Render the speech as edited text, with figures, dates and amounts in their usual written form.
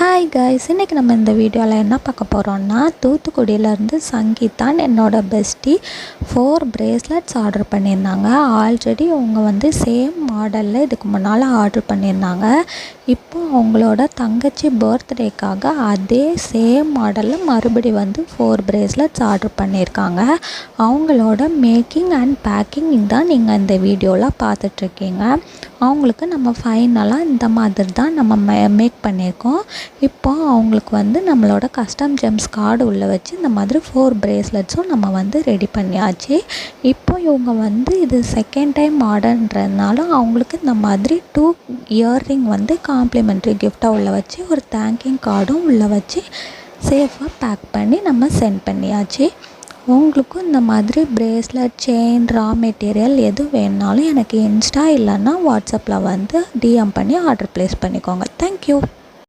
Hi guys, இன்றைக்கி நம்ம இந்த வீடியோவில் என்ன பார்க்க போகிறோன்னா, தூத்துக்குடியிலேருந்து சங்கீதான் என்னோட பெஸ்டி 4 பிரேஸ்லெட்ஸ் ஆர்டர் பண்ணியிருந்தாங்க. ஆல்ரெடி அவங்க சேம் மாடலில் இதுக்கு முன்னால் ஆர்டர் பண்ணியிருந்தாங்க. இப்போ அவங்களோட தங்கச்சி பர்த்டேக்காக அதே சேம் மாடலில் மறுபடி 4 பிரேஸ்லெட்ஸ் ஆர்டர் பண்ணியிருக்காங்க. அவங்களோட மேக்கிங் அண்ட் பேக்கிங் தான் நீங்கள் இந்த வீடியோவில் பார்த்துட்ருக்கீங்க. அவங்களுக்கு நம்ம ஃபைனலாக இந்த மாதிரி தான் நம்ம மேக் பண்ணியிருக்கோம். இப்போ அவங்களுக்கு நம்மளோட கஸ்டம் ஜெம்ஸ் கார்டு உள்ளே வச்சு இந்த மாதிரி 4 பிரேஸ்லெட்ஸும் நம்ம ரெடி பண்ணியாச்சு. இப்போ இவங்க இது செகண்ட் டைம் ஆர்டர்ன்றதுனால அவங்களுக்கு இந்த மாதிரி 2 இயர்ரிங் காம்ப்ளிமெண்ட்ரி கிஃப்டாக உள்ளே வச்சு ஒரு தேங்கிங் கார்டும் உள்ளே வச்சு சேஃபாக பேக் பண்ணி நம்ம சென்ட் பண்ணியாச்சு. உங்களுக்கும் இந்த மாதிரி பிரேஸ்லெட், செயின், ரா மெட்டீரியல் எது வேணுனாலும் எனக்கு இன்ஸ்டா இல்லைன்னா வாட்ஸ்அப்பில் டிஎம் பண்ணி ஆர்டர் ப்ளேஸ் பண்ணிக்கோங்க. தேங்க்யூ.